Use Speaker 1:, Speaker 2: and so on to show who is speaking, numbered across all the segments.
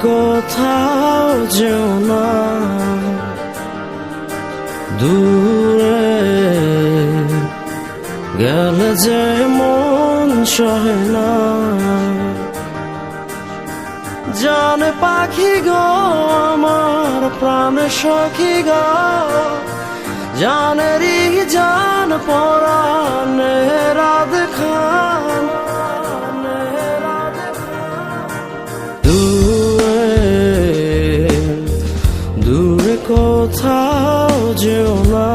Speaker 1: কোথাও যেও না, দূরে গেলে যে মন সহে না। জানে পাখি গো আমার প্রাণ সখী গো, জানেরই জান পরাণে রাধ খান। দূরে কোথাও যেও না,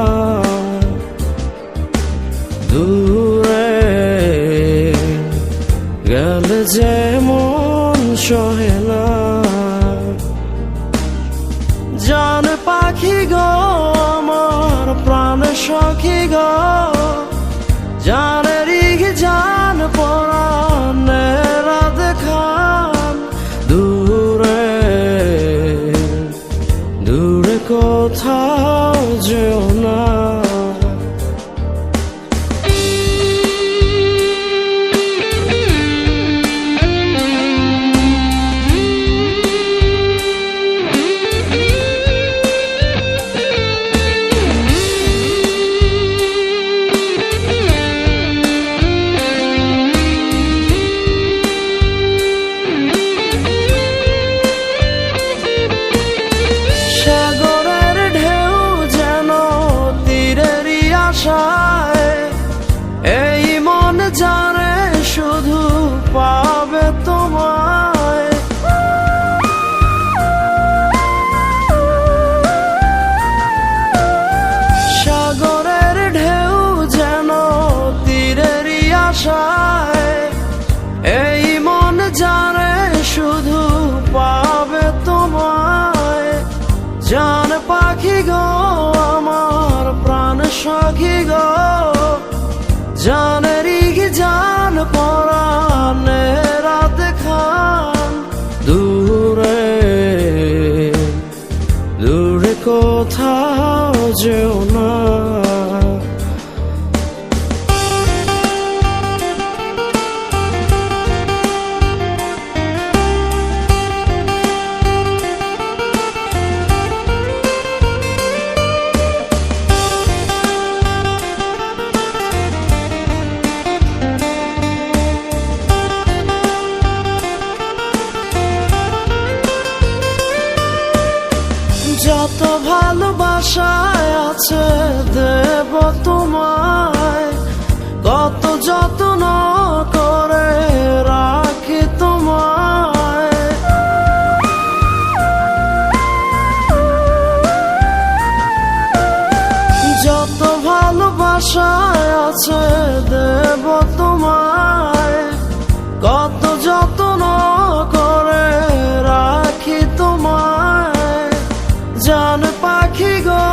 Speaker 1: দূরে গেলে যে মন সহে না। জান পাখি গো আমার প্রাণ সখী গো, জানেরই জান পরাণে রাধ খান। দূরে কোথাও যেও না। এই মন জানে শুধু পাবে তোমায়, সাগরের ঢেউ যেন তীরেরই আশায়। এই মন জানে শুধু পাবে তোমায়। জান পাখি গো আমার প্রাণ সখী গো, জানেরই জান পরাণে রাধ খান। দূরে কোথাও যেও না। যত ভালোবাসায় আছে দেব তোমায়, কত যত্ন করে রাখি তোমায়। যত ভালোবাসায় আছে দেব তোমায়, কত যত্ন করে রাখি তোমায়। জান পাখি গো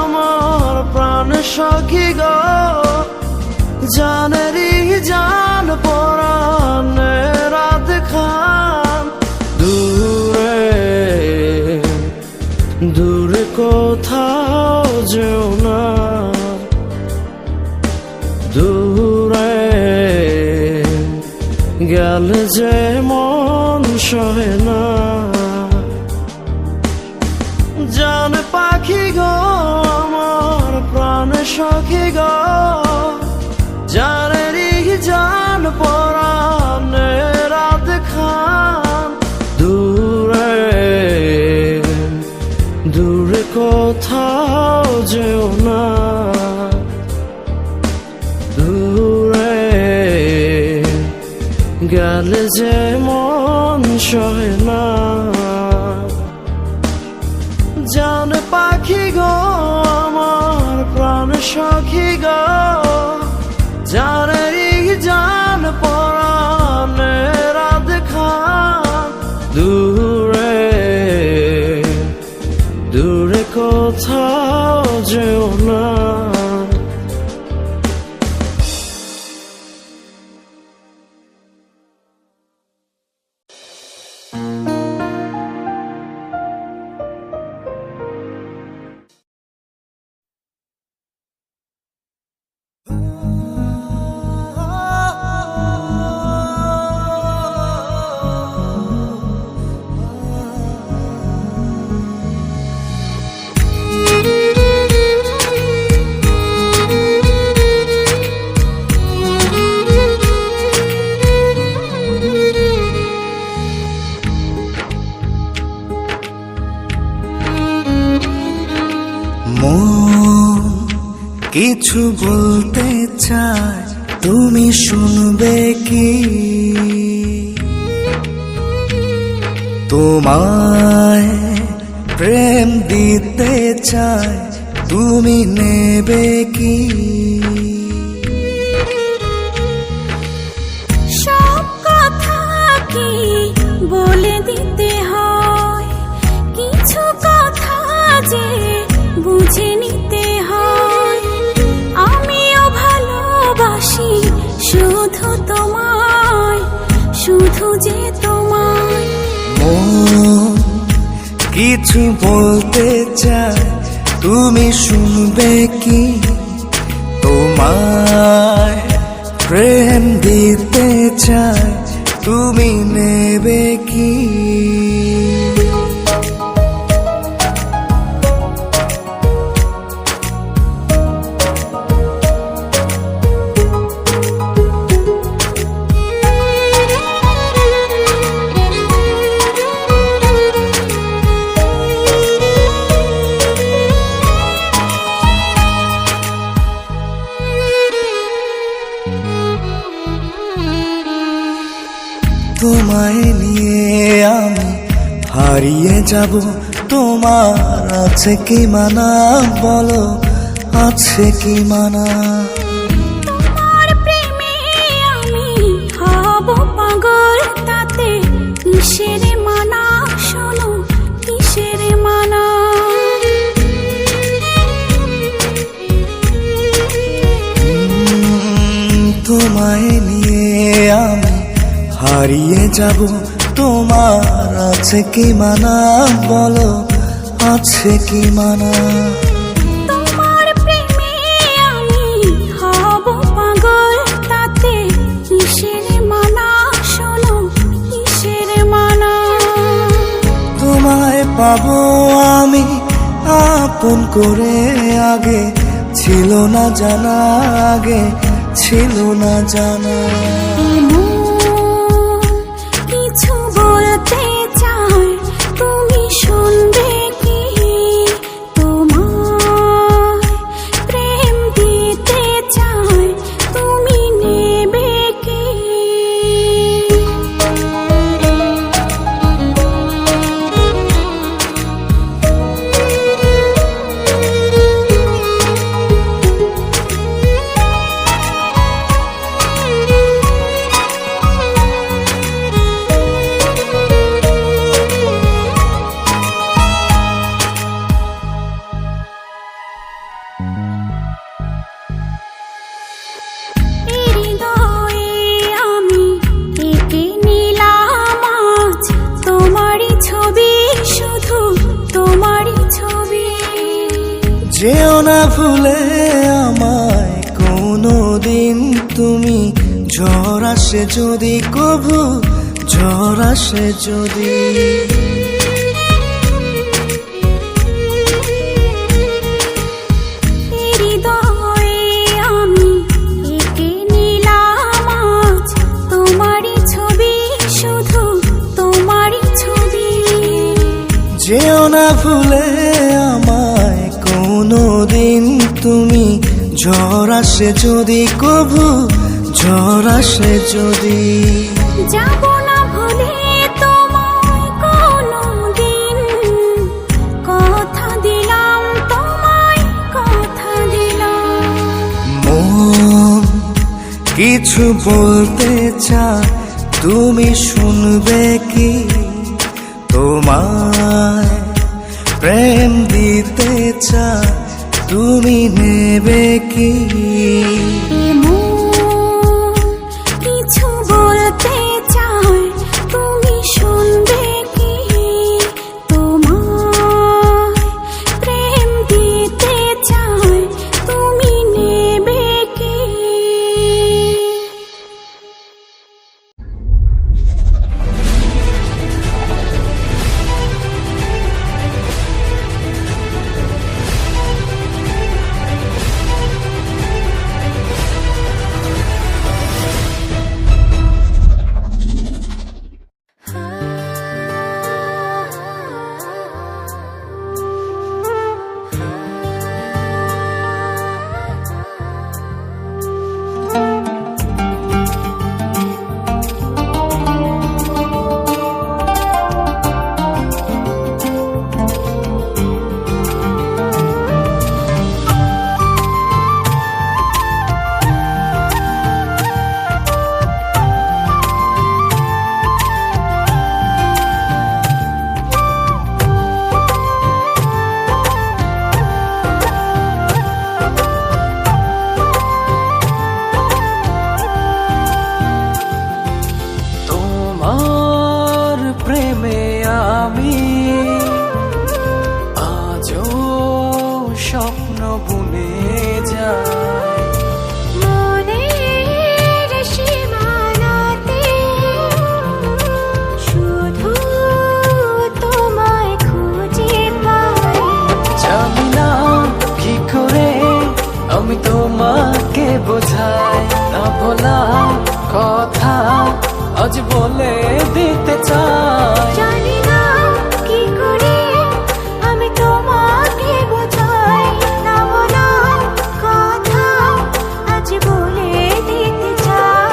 Speaker 1: আমার প্রাণ সখী গো, জানেরই জান পরাণে রাধ খান। দূরে কোথাও যেও না, দূরে গেলে যে মন সহে না। জান পাখি গো আমার প্রাণ সখী গো, জানেরই জান পরাণে রাধ খান। দূরে কোথাও যেও না, দূরে গেলে যে মন সহে না। জান পাখি গো আমার প্রাণ সখী গো, জানেরই জান পরাণে রাধ খান। দূরে কোথাও যেও না।
Speaker 2: কিছু বলতে চাই, তুমি শুনবে কি? তোমায় প্রেম দিতে চাই, তুমি নেবে কি?
Speaker 3: সব কথা কি বলে দিতে হয়, কিছু কথা যে বুঝে নিতে হয়। আমিও ভালোবাসি শুধু তোমায়, শুধু যে তোমায়।
Speaker 2: মন কিছু বলতে চাই, তুমি শুনবে কি? তোমায় প্রেম দিতে চাই, তুমি নেবে কি? তোমায় নিয়ে আমি হারিয়ে যাব, তোমার আছে কি মানা? বলো, আছে কি মানা?
Speaker 3: তোমার প্রেমে আমি হব পাগল, তাতে কিসের মানা? শোনো, কিসের মানা?
Speaker 2: তোমায় নিয়ে আমি হারিয়ে যাব, তোমার আছে কি মানা? বলো, আছে কি মানা?
Speaker 3: তোমার প্রেমে আমি হব পাগল, তাতে কিসের মানা? শোনো, কিসের মানা?
Speaker 2: তোমায় পাবো আমি আপন করে, আগে ছিল না জানা, আগে ছিল না জানা।
Speaker 3: কিছু বলতে চাই, তুমি শুনবে কি? তোমায় প্রেম দিতে চাই, তুমি নেবে কি? হৃদয়ে আমি এঁকে নিলাম আজ তোমারই ছবি, শুধু তোমারই ছবি।
Speaker 2: যেও না ভুলে আমায় কোনো দিন তুমি, ঝড় আসে যদি কভু, ঝড় আসে যদি।
Speaker 3: হৃদয়ে আমি এঁকে নিলাম আজ তোমারই ছবি, শুধু তোমারই ছবি।
Speaker 2: যেও না ভুলে আমায় কোনো দিন তুমি, ঝড় আসে যদি কভু, ঝড় আসে যদি।
Speaker 3: যাব না ভুলে তোমায় কোনো দিন, কথা দিলাম তোমায়, কথা দিলাম।
Speaker 2: মন কিছু বলতে চাই, তুমি শুনবে কি? তোমায় প্রেম দিতে চাই, তুমি নেবে কি?
Speaker 3: কিছু বলতে চাই, তুমি শুনবে কি? তোমায় প্রেম দিতে চাই, তুমি নেবে কি?
Speaker 1: বোঝায় না বলা কথা আজ বলে দিতে চাই।
Speaker 3: জানি না কি করে আমি তোমাকে বোঝাই, না বলা কথা আজ বলে দিতে চাই।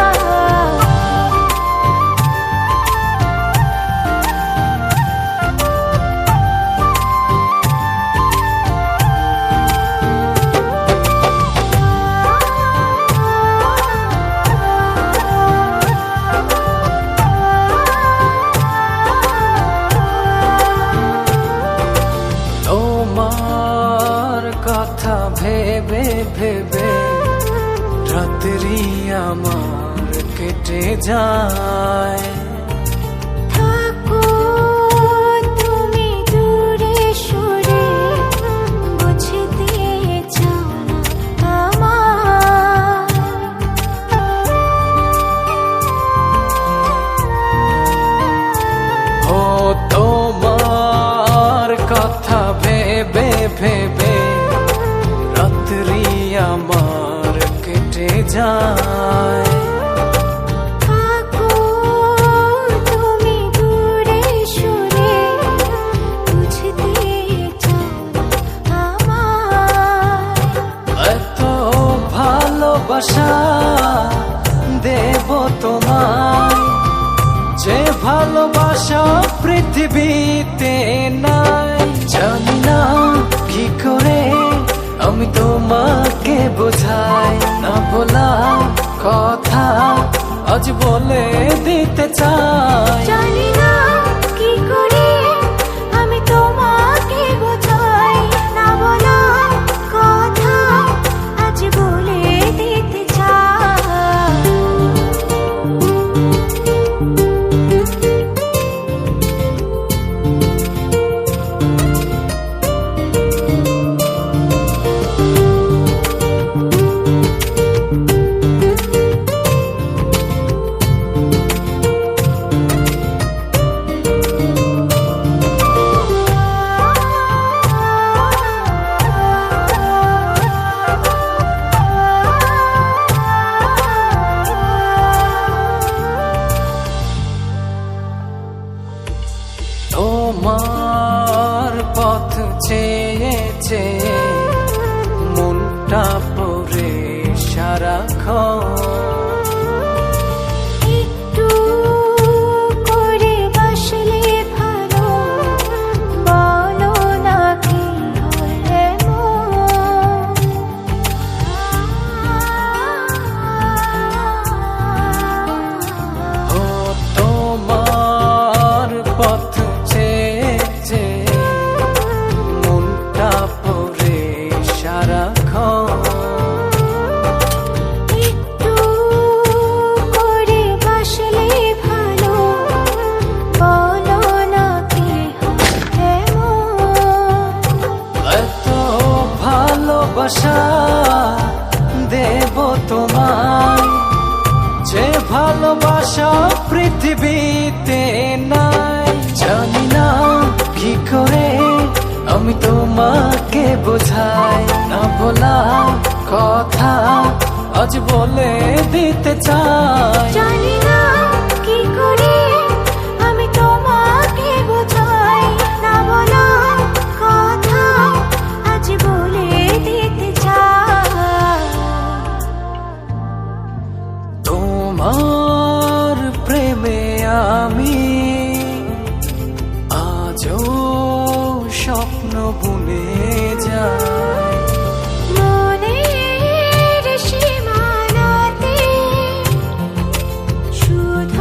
Speaker 1: তোমার কথা ভেবে ভেবে রাত্রি আমার কেটে যায়।
Speaker 3: থাকো তুমি দূরে সরে, বুঝতে চাও না আমার।
Speaker 1: ও তোমার কথা ভেবে ভেবে রাত্রি আমার কেটে যায়।
Speaker 3: থাকো তুমি দূরে সরে, বুঝতে চাও না আমার।
Speaker 1: এত ভালোবাসা দেব তোমায়, যে ভালোবাসা পৃথিবীতে নাই। জানি না কি করে আমি তোমাকে বোঝাই, না বলা কথা আজ বলে দিতে চাই।
Speaker 3: জানি না কি করে আমি তোমাকে বোঝাই, না বলা কথা আজ বলে দিতে চাই।
Speaker 1: তোমার পথ চেয়ে চেয়ে মনটা পড়ে সারাক্ষণ।
Speaker 3: একটু করে বাসলে ভালো, বলো না কি হলে
Speaker 1: ও তোমার পথ চেয়ে চেয়ে মনটা পড়ে সারাক্ষণ।
Speaker 3: একটু করে বাসলে ভালো, বলো না কি হলে
Speaker 1: এত ভালোবাসা দেব তোমায়, যে ভালোবাসা পৃথিবীতে নাই। জানি না কি করে আমি তোমাকে বোঝাই, না বলা কথা আজ বলে দিতে চাই।
Speaker 3: জানি না কি করে আমি তোমাকে বোঝাই, না বলা কথা আজ বলে দিতে চাই।
Speaker 1: তোমার প্রেমে আমি আজও স্বপ্ন বুনে যাই।
Speaker 3: মনের সীমানাতে শুধু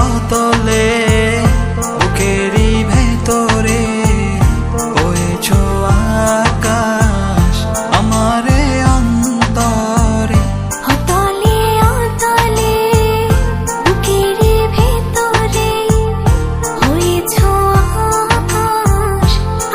Speaker 2: অতলে বুকেরই ভেতরে হয়েছো আকাশ আমারে অন্তরে।
Speaker 3: অতলে অতলে বুকের ভেতরে হয়েছো আকাশ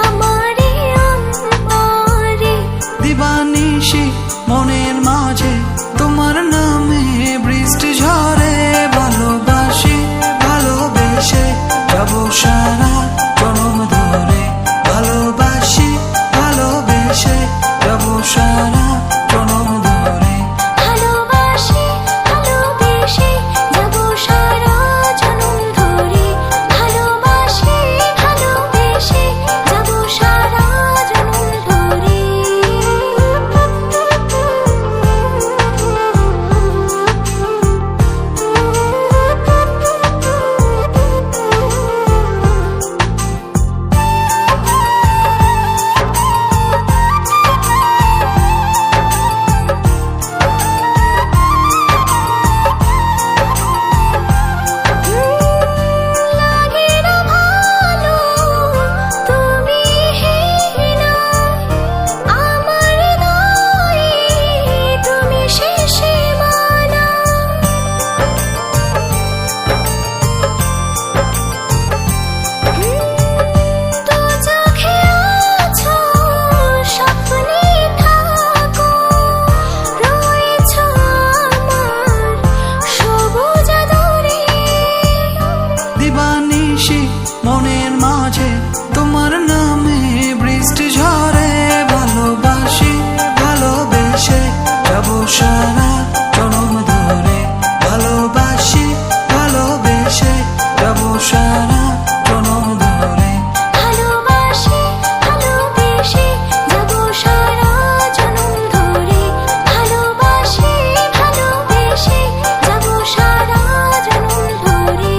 Speaker 3: আমারে অন্তরে।
Speaker 2: দিবানিশি মনের মাঝে তোমার নামে বৃষ্টি ঝরে, ভালোবাসি ভালোবেসে যাবো সারা জনম ধরে। ভালোবাসি ভালোবেসে যাবো সারা জনম ধরে।
Speaker 3: ভালোবাসি ভালোবেসে যাবো সারা জনম ধরে। ভালোবাসি ভালোবেসে যাবো সারা জনম ধরে। লাগে না ভালো তুমি হেনা, আমার গায়ে তুমি শেষে মানা। তো চোখে আছো স্বপ্নে থাকো, রয়েছো আমার সবুজ দূরে।
Speaker 2: দিবানিশি মনের মাঝে তোমার নামে বৃষ্টি ঝরে। ভালোবাসি ভালোবেসে যাবো সারা জনম ধরে। ভালোবাসি ভালোবেসে যাবো সারা জনম ধরে।
Speaker 3: ভালোবাসি ভালোবেসে যাবো সারা জনম ধরে। ভালোবাসি ভালোবেসে যাবো সারা জনম ধরে।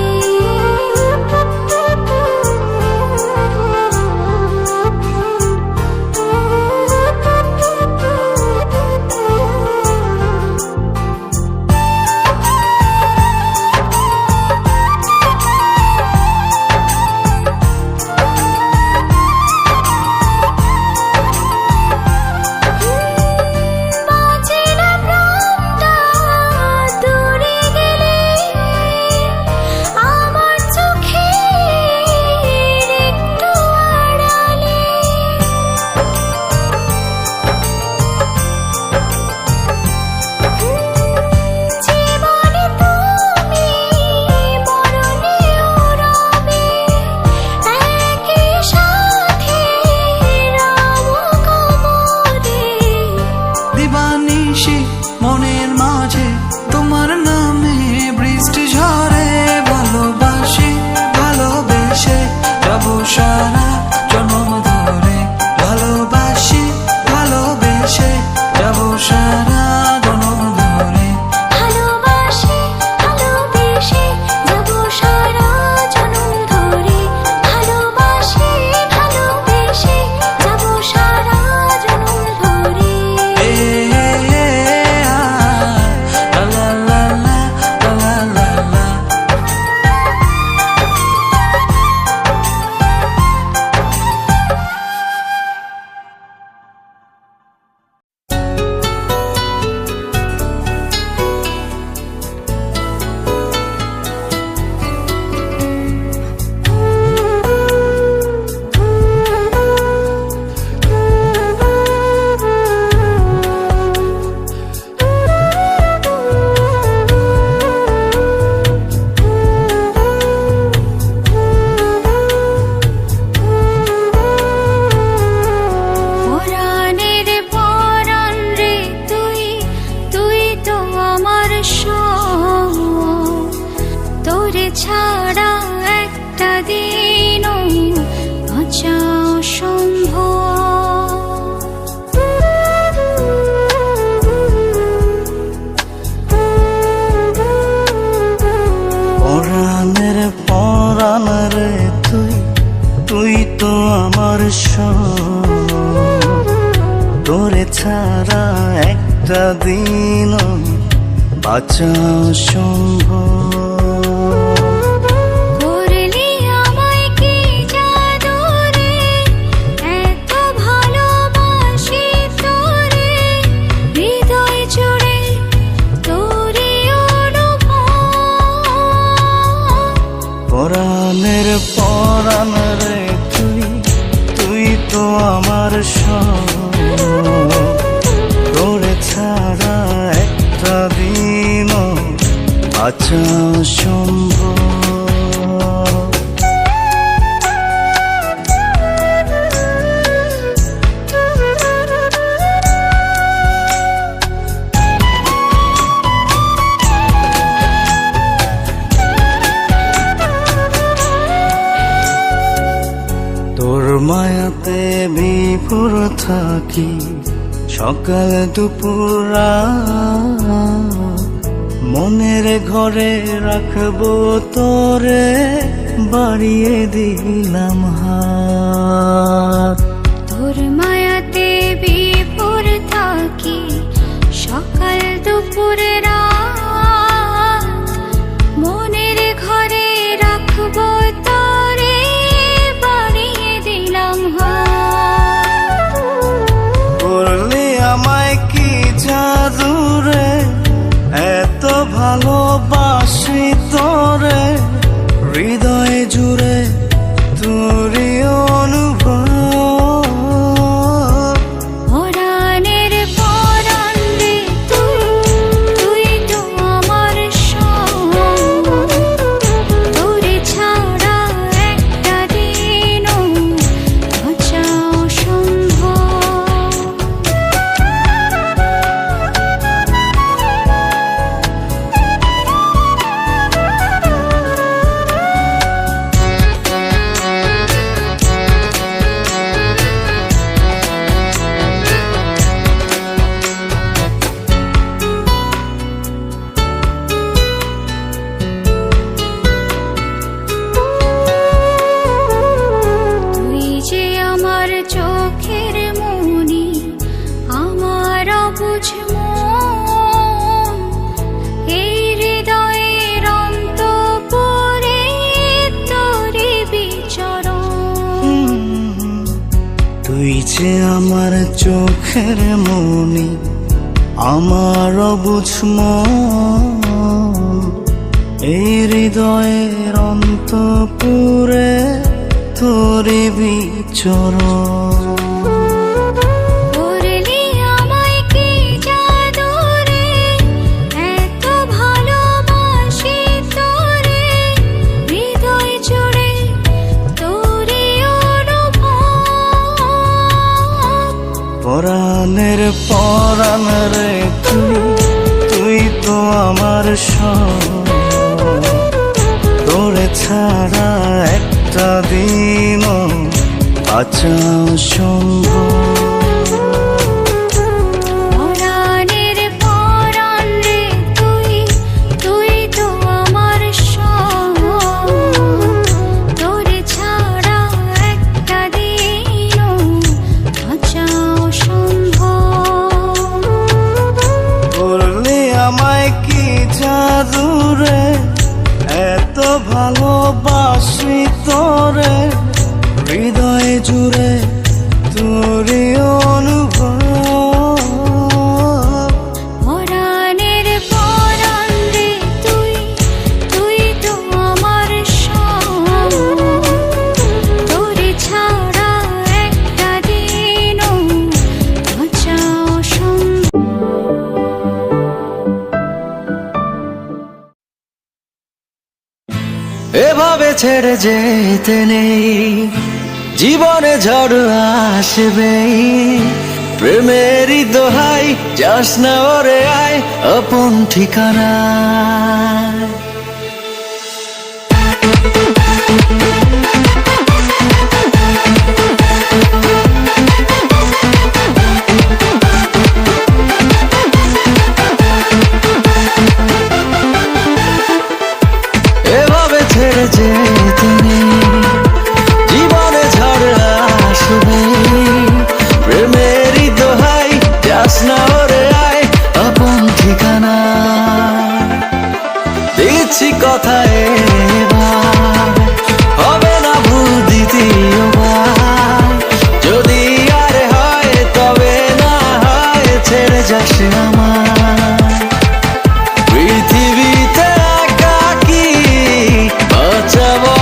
Speaker 3: বাঁচে না প্রাণটা দূরে গেলে, আমার চোখের একটু আড়ালে। জীবনে তুমি মরণেও রবে, একই সাথে রব কবরে।
Speaker 2: দিবানিশি মনের মাঝে তোমার নামে বৃষ্টি ঝরে। ভালোবাসি ভালোবেসে যাবো সারা জনম ধরে। ভালোবাসি ভালোবেসে যাবো সারা জনম ধরে।
Speaker 3: ভালোবাসি ভালোবেসে যাবো সারা জনম ধরে। ভালোবাসি ভালোবেসে যাবো সারা জনম ধরে।
Speaker 2: এ লা লা লা লা লা লা।
Speaker 3: পরাণের পরাণ রে তুই, তুই তো আমার সব। তোরে ছাড়া একটা দিনও বাঁচা
Speaker 1: পরাণের পরাণ রে তুই, তুই তো আমার সব। তোরে ছাড়া একটা দিন বাঁচা সম্ভব। পরাণের পরাণ রে তুই, তুই তো আমার সব। তোরে ছাড়া একটা দিনও বাঁচা সম্ভব। তোর মায়াতে বিভোর থাকি সকাল দুপুর রাত। মনের ঘরে রাখবো তোরে, বাড়িয়ে দিলাম হাত।
Speaker 3: তোর মায়াতে বিভোর থাকি সকাল দুপুর রাত। মনের ঘরে রাখবো তোরে, বাড়িয়ে দিলাম হাত।
Speaker 1: করলি আমায় কি জাদু রে, এত ভালোবাসি তোরে। হৃদয় জুড়ে তোরই অনুভব।
Speaker 3: পরাণের পরাণ রে তুই, তুই তো আমার সব। তোরে ছাড়া একটা দিনও বাঁচা অসম্ভব। তুই যে আমার চোখের মনি, আমার অবুঝ মন। এই হৃদয়ের অন্তঃপুরে তোরে বিচরণ।
Speaker 1: তুই যে আমার চোখের মনি, আমার অবুঝ মন। এই হৃদয়ের অন্তঃপুরে তোরে বিচরণ।
Speaker 3: করলি আমায় কি জাদু রে, এত ভালোবাসি তোরে। হৃদয় জুড়ে তোরই অনুভব।
Speaker 1: পরাণের পরাণ রে তুই, তুই তো আমার সব। তোরে ছাড়া একটা দিনও বাঁচা সম্ভব।
Speaker 3: পরাণের পরাণ রে তুই, তুই তো আমার সব। তোরে ছাড়া একটা দিনও বাঁচা অসম্ভব।
Speaker 1: করলি আমায় কি জাদু রে, এত ভালোবাসি তোরে। হৃদয় জুড়ে তোরই অনুভব।
Speaker 3: পরাণের পরাণ রে তুই, তুই তো আমার সব। তোরে ছাড়া একটা দিনও বাঁচা অসম্ভব।
Speaker 2: এভাবে ছেড়ে যেতে নেই, জীবনে ঝড় আসবেই। প্রেমেরই দোহাই, যাস না ওরে আয় আপন ঠিকানা। এভাবে ছেড়ে যেতে নেই, জীবনে ঝড় আসবে। প্রেমেরই দোহাই, যাস না ওরে আয় আপন ঠিকানা। দিচ্ছি কথা এবার, হবে না ভুল দ্বিতীয়বার। যদি আর হয় তবে না হয়, ছেড়ে যাস আমার। পৃথিবীতে একাকী বাঁচাবো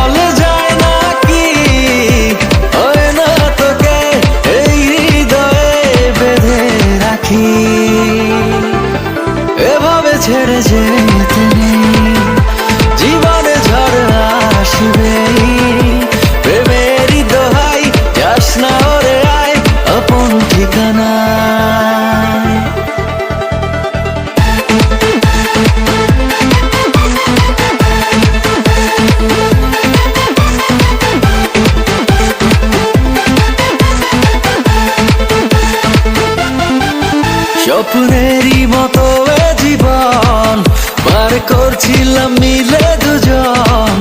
Speaker 2: ছিলাম মিলে দুজন,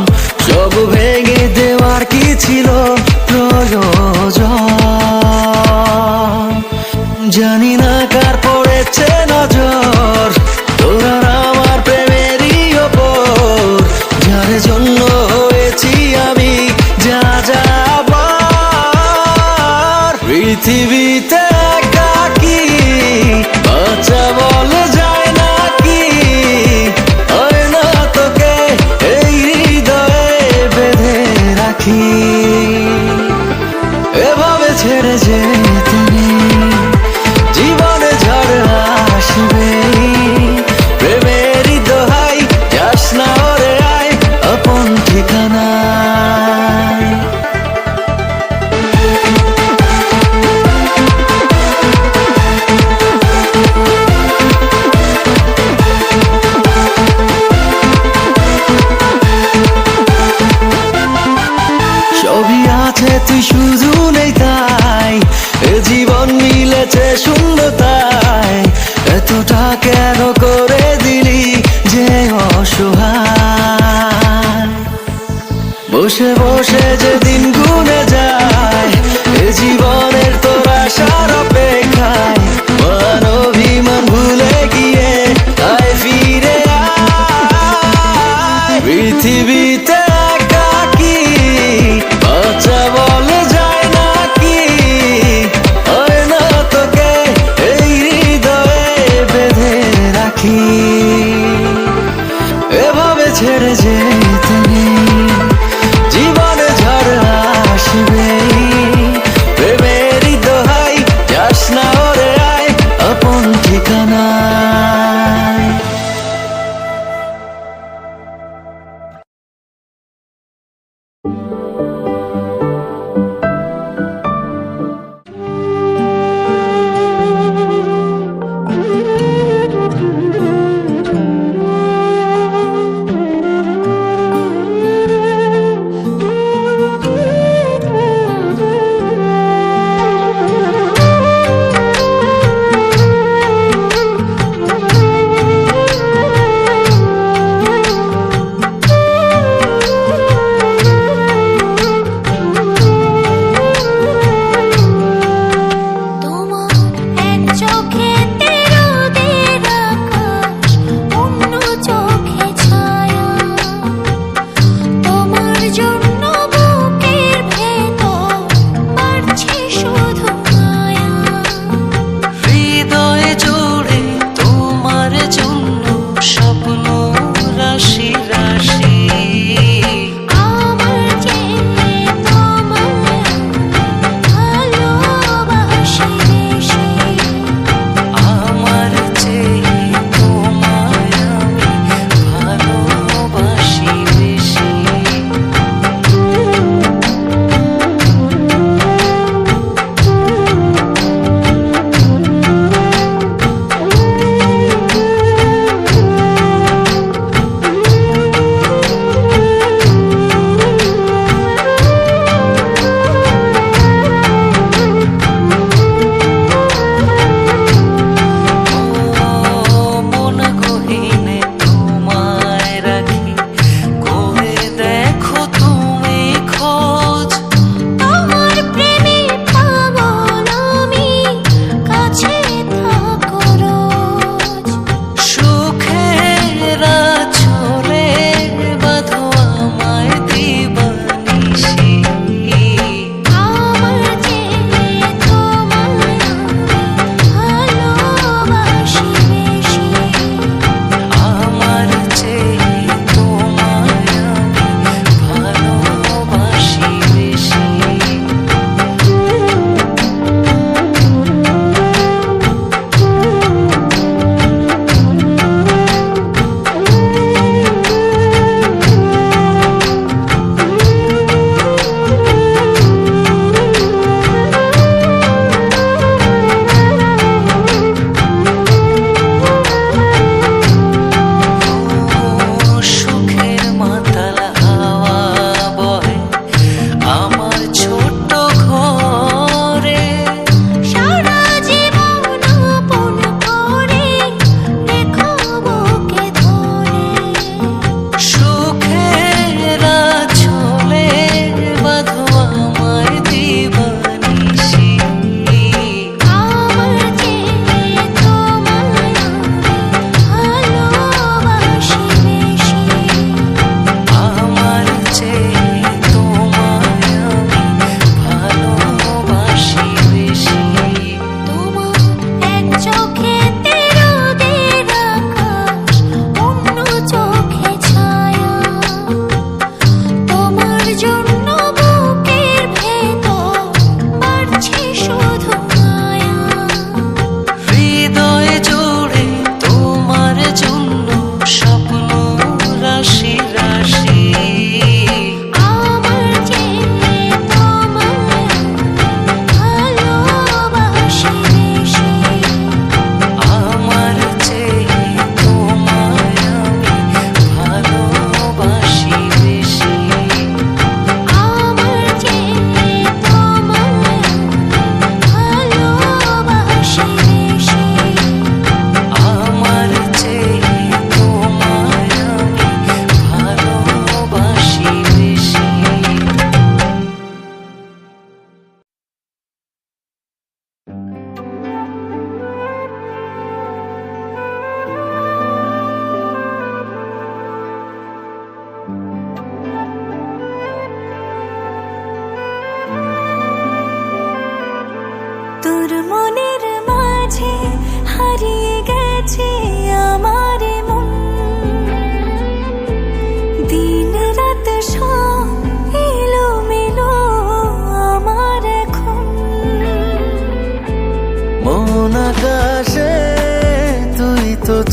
Speaker 2: সব ভেঙে দেওয়ার কি ছিল প্রয়োজন? জানি না কার পড়েছে নজর তোর আর আমার প্রেমেরই ওপর, যার জন্য হয়েছি আমি যা যাবার। পৃথিবীতে একাকী বাঁচা বলে যায় নাকি, হয় না তোকে এই হৃদয়ে বেঁধে রাখি। এভাবে ছেড়ে যেতে নেই, জীবনে ঝড় আসবে, প্রেমেরই দোহাই যাস না ওরে আয় আপন ঠিকানায়। সবই আছে তুই শুধু নেই তাই, এ জীবন মিলেছে শূন্যতায়। এতটা কেন করে দিলি যে অসহায়, বসে বসে যে দিন গুনে যায় এ জীবনের তোর আশার অপেক্ষায়। মান অভিমান ভুলে গিয়ে আয় ফিরে আয়। পৃথিবীতে একাকী বাঁচা বলে যায় নাকি, হয় না তোকে এই হৃদয়ে বেঁধে রাখি। এভাবে ছেড়ে যেতে নেই, জীবনে ঝড় আসবে, প্রেমেরই দোহাই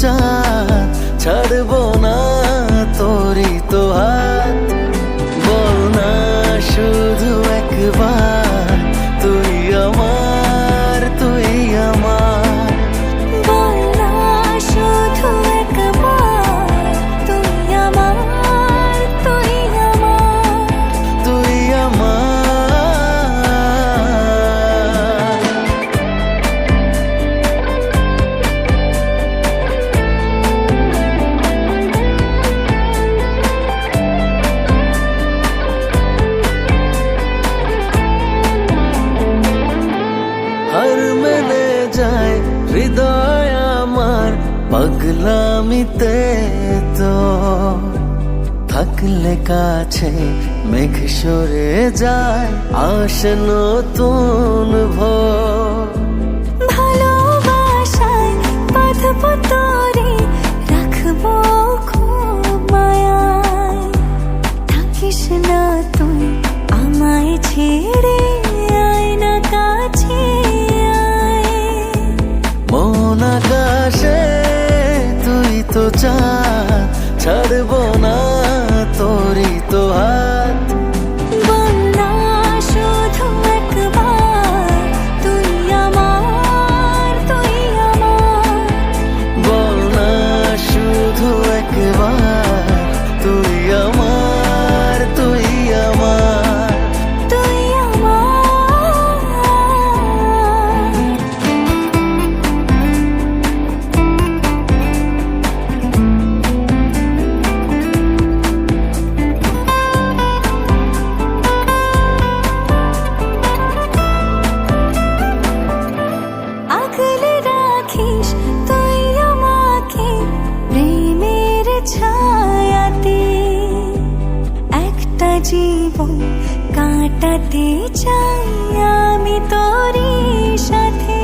Speaker 2: চাঁদ, ছাড়বো না তোরই তো হাত। বল না শুধু একবার, তুই আমার, তুই আমার।
Speaker 3: বল না শুধু একবার, তুই আমার, তুই আমার।
Speaker 2: তুই আমার। হার মেনে যায় হৃদয় আমার পাগলামিতে, তো থাকলে কাছে মেঘ সরে যায়, আসে নতুন ভোর।
Speaker 3: ভালোবাসায় বাঁধবো তোরে, রাখবো খুব মায়ায়। থাকিস না তুই আমায় ছেড়ে, আয় না কাছে আয়।
Speaker 2: মন আকাশে তুই তো চাঁদ, ছাড়বো না তোরই তো হাত।
Speaker 3: বল না শুধু একবার, তুই আমার, তুই আমার।
Speaker 2: বল না শুধু একবার, তুই আমার, তুই আমার।
Speaker 3: তুই আমার। আগলে রাখিস তুই আমাকে প্রেমের ছায়াতে, একটা জীবন কাটাতে চাই আমি তোরই সাথে।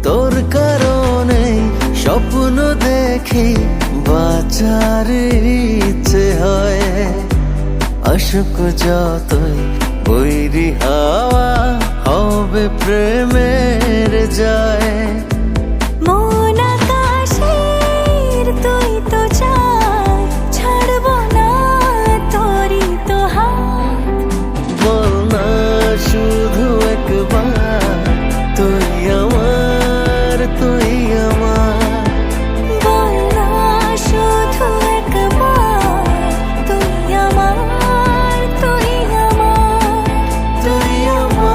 Speaker 2: তোর কারণে স্বপ্ন দেখি, বাঁচার ইচ্ছে হয়। আসুক যতই বৈরি হাওয়া, হবে প্রেমের জয়।
Speaker 3: মন আকাশের তুই তো চাঁদ, ছাড়বো না তোরই তো হাত।
Speaker 2: বল না শুধু একবার, তুই আমার, তুই আমার।
Speaker 3: বল না শুধু একবার, তুই আমার, তুই আমার।
Speaker 2: তুই আমার।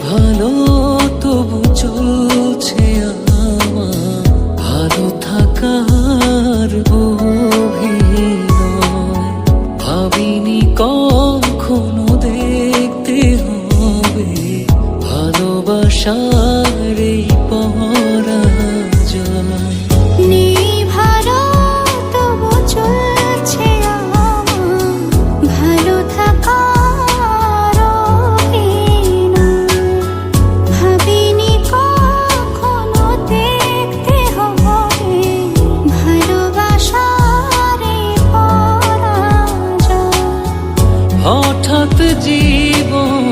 Speaker 2: ভালো তবু চলছে আমার, ভালো থাকার অভিনয়। ভাবিনি কখনো দেখতে হবে ভালোবাসার এই পরাজয়।
Speaker 3: নিভারো তবু চলছে আমার, ভালো থাকার অভিনয়। ভাবিনি কখনো দেখতে হবে ভালোবাসার এই পরাজয়।
Speaker 2: হঠাৎ জীবন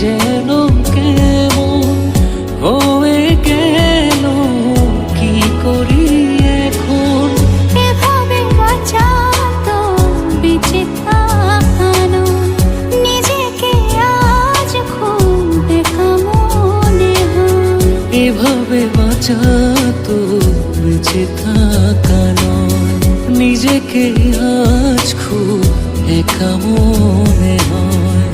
Speaker 2: যেন কেমন হয়ে গেল, কি করি এখন?
Speaker 3: এভাবে বাঁচা তো বেঁচে থাকানো, নিজেকে আজ খুব একা মনে হয়।
Speaker 2: এভাবে বাঁচা তো বেঁচে থাকা নিজেকে আজ খুব একা মনে হয়।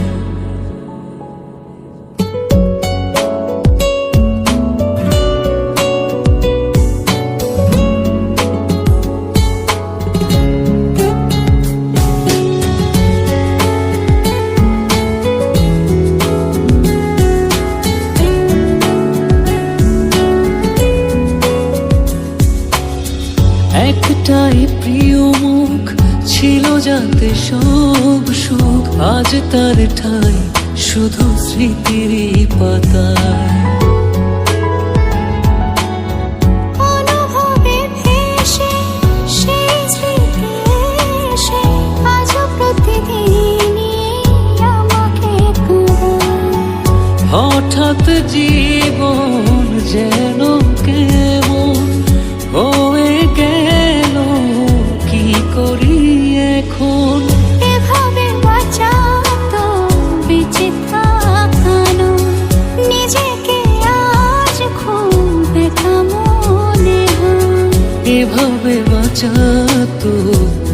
Speaker 2: একটাই প্রিয় মুখ ছিল যাতে সব সুখ, আজ তার ঠাঁই শুধু স্মৃতিরই পাতায়।
Speaker 3: অনুভবে ভেসে সেই স্মৃতি এসে আজও প্রতিদিনই আমাকে কাঁদায়।
Speaker 2: হঠাৎ জীবন যেন কেমন হয়ে গেল, কি করি এখন?
Speaker 3: এভাবে বাঁচা তো বেঁচে থাকানো, নিজেকে আজ খুব একা মনে হয়।
Speaker 2: এভাবে বাঁচা তো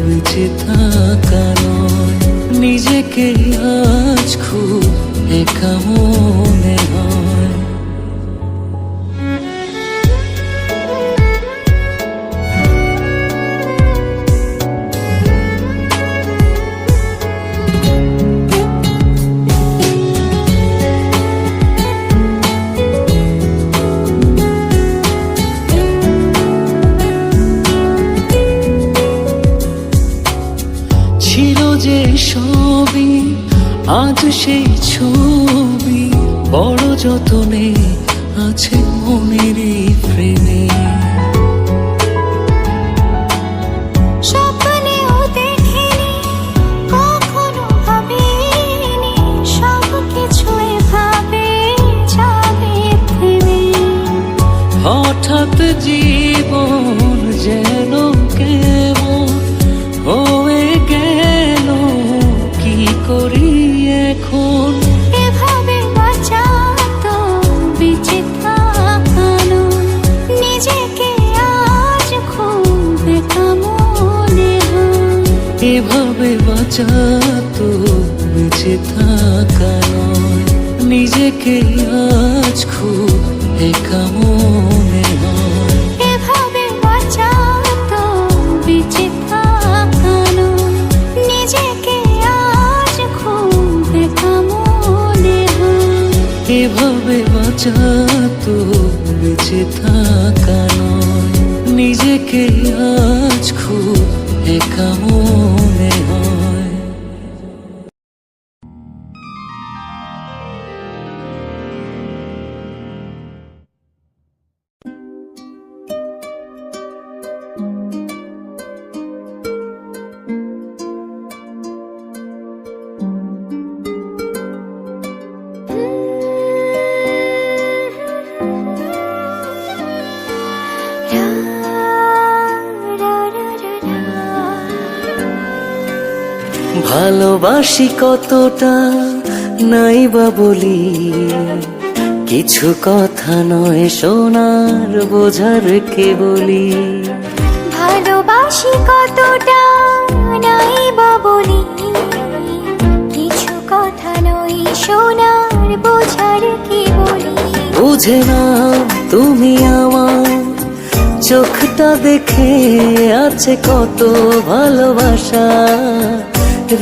Speaker 2: বেঁচে থাকা নয়, নিজেকে আজ খুব একা মনে হয়। ছিল যে সবই আজ সেই ছবি, বড় যতনে আছে মনেরই ফ্রেমে।
Speaker 3: স্বপ্নেও দেখিনি, কখনো ভাবিনি, সবকিছু এভাবে যাবে থেমে।
Speaker 2: হঠাৎ জীবন যেন কেমন হয়ে গেল, কি করি এখন?
Speaker 3: এভাবে বাঁচা তো বেঁচে থাকানো, নিজেকে আজ খুব একা মনে হয়।
Speaker 2: এভাবে বাঁচা তো বেঁচে থাকা নয়, নিজেকে আজ খুব একা মনে হয়।
Speaker 3: এভাবে বাঁচা তো বেঁচে থাকানো, নিজেকে আজ খুব একা মনে হয়।
Speaker 2: এভাবে বাঁচা তো বেঁচে থাকা নয়, নিজেকে আজ খুব একা মনে হয়। ভালোবাসি কতটা নাই বা বলি, কিছু কথা নয় শোনার বোঝার কে বলি।
Speaker 3: ভালোবাসি কতটা নাই বা বলি, কিছু কথা নয় শোনার বোঝার কি বলি।
Speaker 2: বুঝে না তুমি আমার চোখটা দেখে আছে কত ভালোবাসা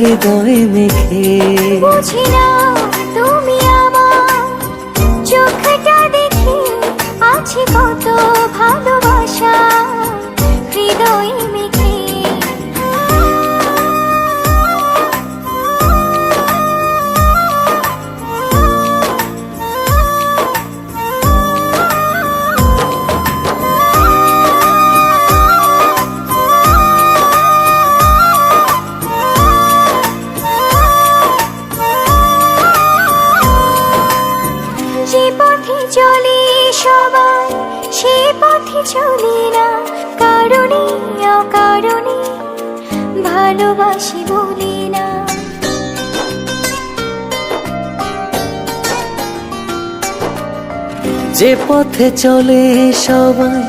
Speaker 2: হৃদয় মেখে।
Speaker 3: বুঝি না তুমি আমার চোখটা দেখে আছে কত ভালোবাসা হৃদয় মেখে। যে পথে চলে সবাই সে পথে চলি না, কারণে অকারণে ভালোবাসি বলি না।
Speaker 2: যে পথে চলে সবাই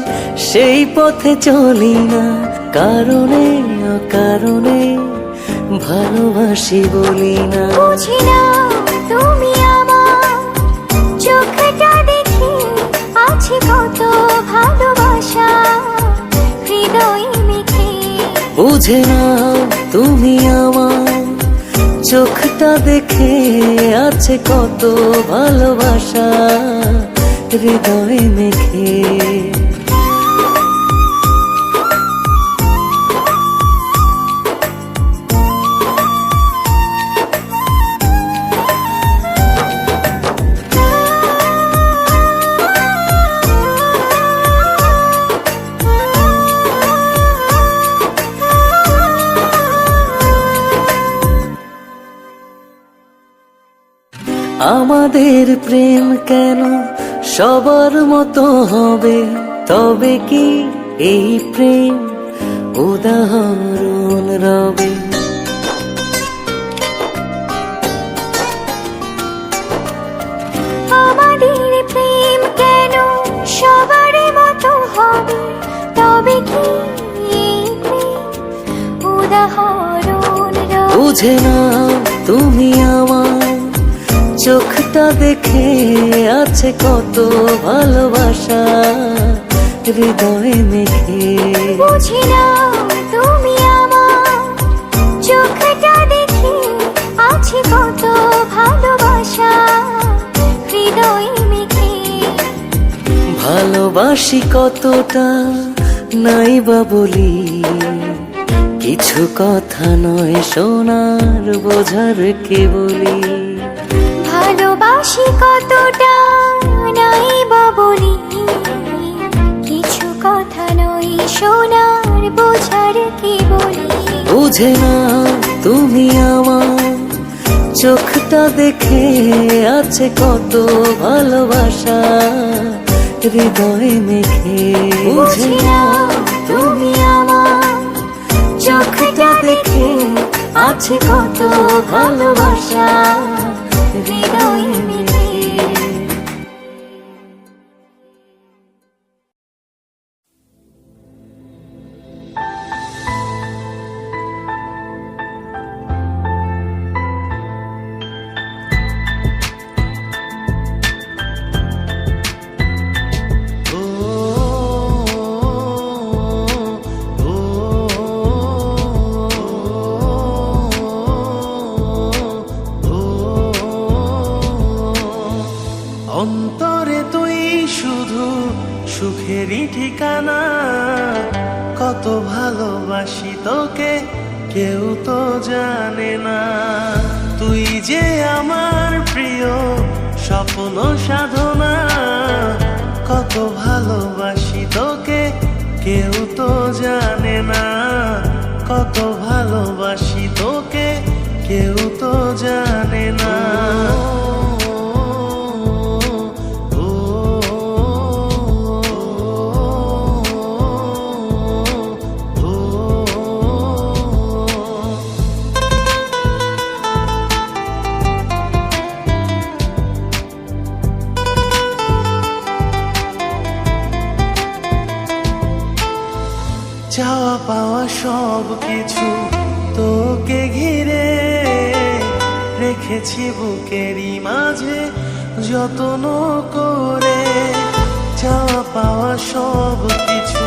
Speaker 2: সেই পথে চলি না, কারণে কারণে ভালোবাসি বলি না।
Speaker 3: বুঝি না তুমি আমার চোখটা দেখে আছে কত ভালোবাসা হৃদয় মেখে।
Speaker 2: বুঝে না তুমি আমার চোখটা দেখে আছে কত ভালোবাসা হৃদয় মেখে। আমাদের প্রেম কেন সবার মতো হবে, তবে কি এই প্রেম উদাহরণ রবে?
Speaker 3: আমাদের প্রেম কেন সবার মতো হবে, তবে কি এই প্রেম উদাহরণ রবে?
Speaker 2: বুঝে না তুমি আমার চোখটা দেখে আছে কত ভালোবাসা হৃদয় মেখে।
Speaker 3: বুঝি না তুমি আমার চোখটা দেখে আছে কত ভালোবাসা হৃদয় মেখে।
Speaker 2: ভালোবাসি কতটা নাই বা বলি, কিছু কথা নয় সোনার বোঝার কে বলি।
Speaker 3: ভালোবাসি কতটা নাই বা বলি, কিছু কথা নয় সোনার বোঝার কি বলি।
Speaker 2: বুঝে না তুমি আমার চোখটা দেখে আছে কত ভালোবাসা হৃদয় মেখে।
Speaker 3: বুঝি না তুমি আমার চোখটা দেখে আছে কত ভালোবাসা হৃদয় মেখে।
Speaker 1: অন্তরে তুই শুধু সুখেরই ঠিকানা, কত ভালোবাসি তোকে কেউ তো জানে না। তুই যে আমার প্রিয় স্বপ্ন সাধনা, কত ভালোবাসি তোকে কেউ তো জানে না। কত ভালোবাসি তোকে কেউ তো জানে না। চাওয়া পাওয়া সব কিছু তোকে ঘিরে রেখেছি বুকেরই মাঝে যত্ন করে। চাওয়া পাওয়া সব কিছু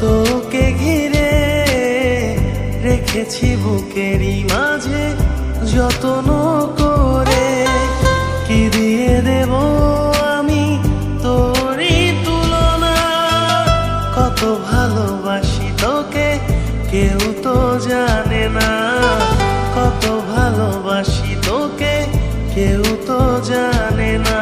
Speaker 1: তোকে ঘিরে রেখেছি বুকেরই মাঝে যত্ন করে। কি দিয়ে দেব আমি তোরই তুলনা, কত ভালোবাসি তোকে কেউ তো জানে না। কত ভালোবাসি তোকে কেউ তো জানে না।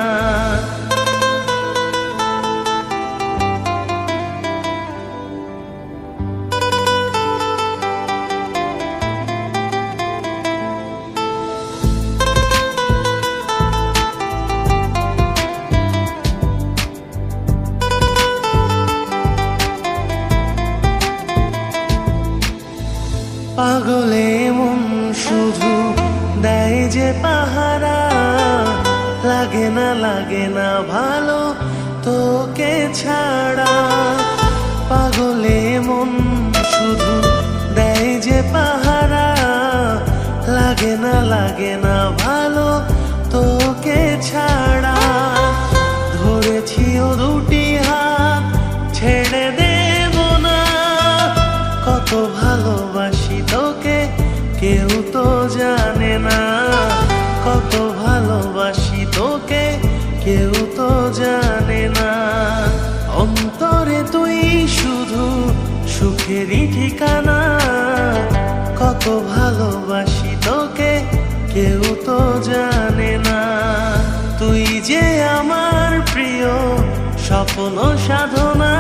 Speaker 1: পাগলে মন শুধু দেয় যে পাহারা, লাগে না ভালো তোকে ছাড়া। পাগলে মন শুধু দেয় যে পাহারা, লাগে না ভালো তোকে ছাড়া। ধরেছি ও দুটি হাত, ছেড়ে দেব না। কত ভালোবাসি তোকে কেউ তো জানে না, কত ভালোবাসি তোকে কেউ তো জানে না। অন্তরে তুই শুধু সুখেরই ঠিকানা, কত ভালোবাসি তোকে কেউ তো জানে না। তুই যে আমার প্রিয় স্বপ্ন সাধনা,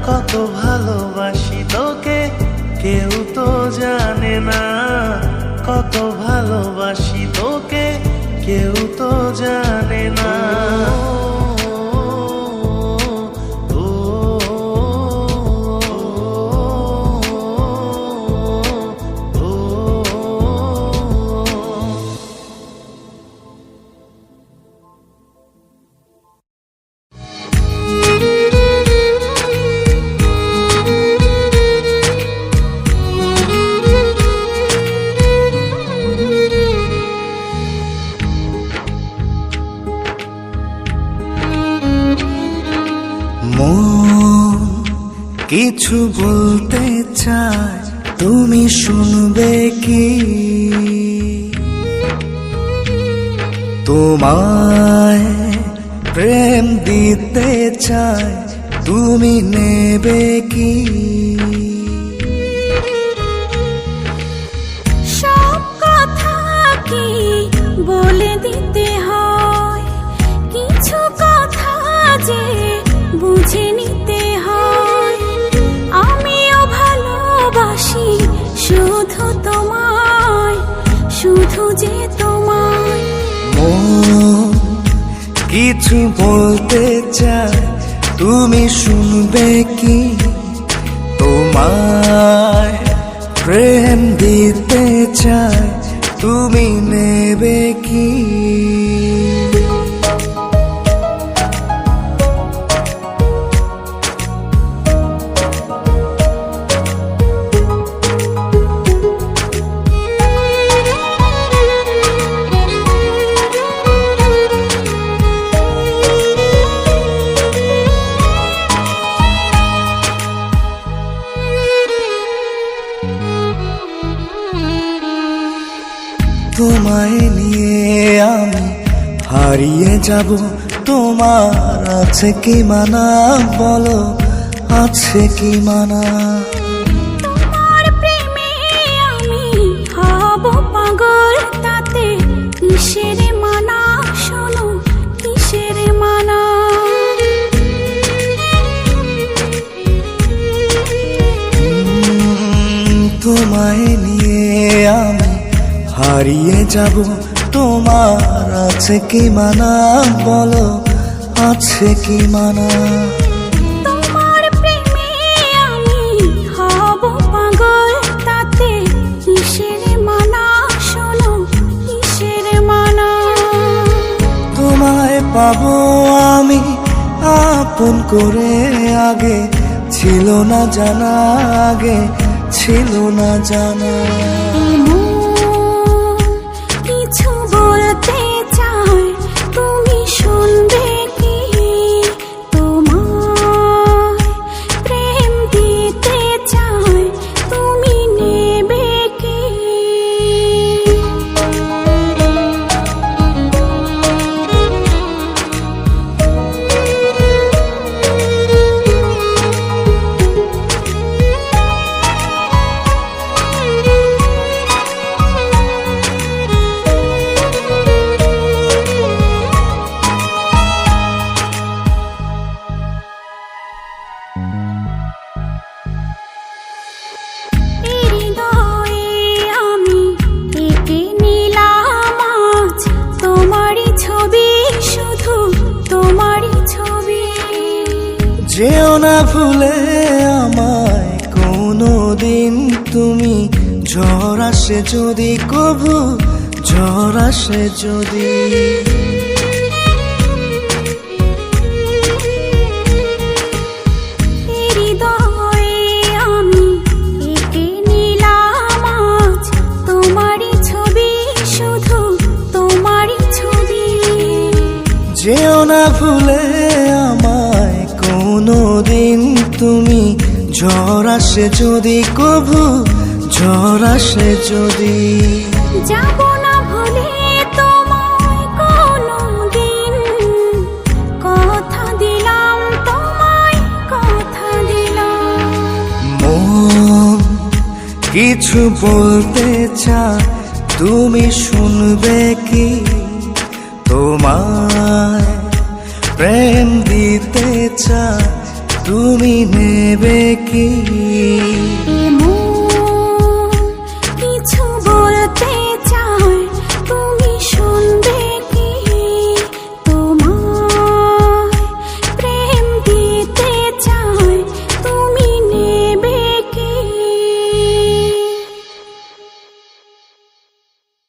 Speaker 1: কত ভালোবাসি তোকে কেউ তো জানে না, কত ভালোবাসি তোকে কেউ তো জানে না।
Speaker 2: মন কিছু বলতে চায়, তুমি শুনবে কি? তোমায় প্রেম দিতে চায়, তুমি নেবে কি?
Speaker 3: সব কথা কি বলে দিতে হয়, কিছু কথা যে বুঝে নিতে হয়। আমিও ভালোবাসি শুধু তোমায়, শুধু যে তোমায়।
Speaker 2: মন কিছু বলতে চায়, তুমি শুনবে কি? তোমায় প্রেম দিতে চায়, তুমি নেবে কি? তোমায় নিয়ে আমি হারিয়ে যাব, তোমার আছে কি মানা? বলো আছে কি মানা?
Speaker 3: তোমার প্রেমে আমি হব পাগল, তাতে কিসের মানা? শোনো কিসের মানা?
Speaker 2: তোমায় নিয়ে আমি হারিয়ে যাব, তোমার আছে কি মানা? বলো আছে কি মানা?
Speaker 3: তোমার প্রেমে আমি হব পাগল, তাতে কিসের মানা? শোনো কিসের মানা?
Speaker 2: তোমায় পাবো আমি আপন করে, আগে ছিল না জানা, আগে ছিল না জানা।
Speaker 3: কিছু বলতে চাই, তুমি শুনবে কি? তোমায় প্রেম দিতে চাই, তুমি নেবে কি? হৃদয়ে আমি এঁকে নিলাম আজ তোমারই ছবি, শুধু তোমারই ছবি।
Speaker 2: যেও না ভুলে আমায় কোনো দিন তুমি, ঝড় আসে যদি কভু, ঝড় আসে যদি।
Speaker 3: হৃদয়ে আমি এঁকে নিলাম
Speaker 2: না ভুলে আমায় কোনো দিন তুমি, ঝড় আসে যদি কভু, ঝড় আসে যদি।
Speaker 3: যাব না ভুলে তোমায় কোনোদিন, কথা দিলাম তোমায়, কথা দিলাম।
Speaker 2: মন কিছু বলতে চায়, তুমি শুনবে কি? তোমায় প্রেম দিতে চায়, তুমি নেবে কি?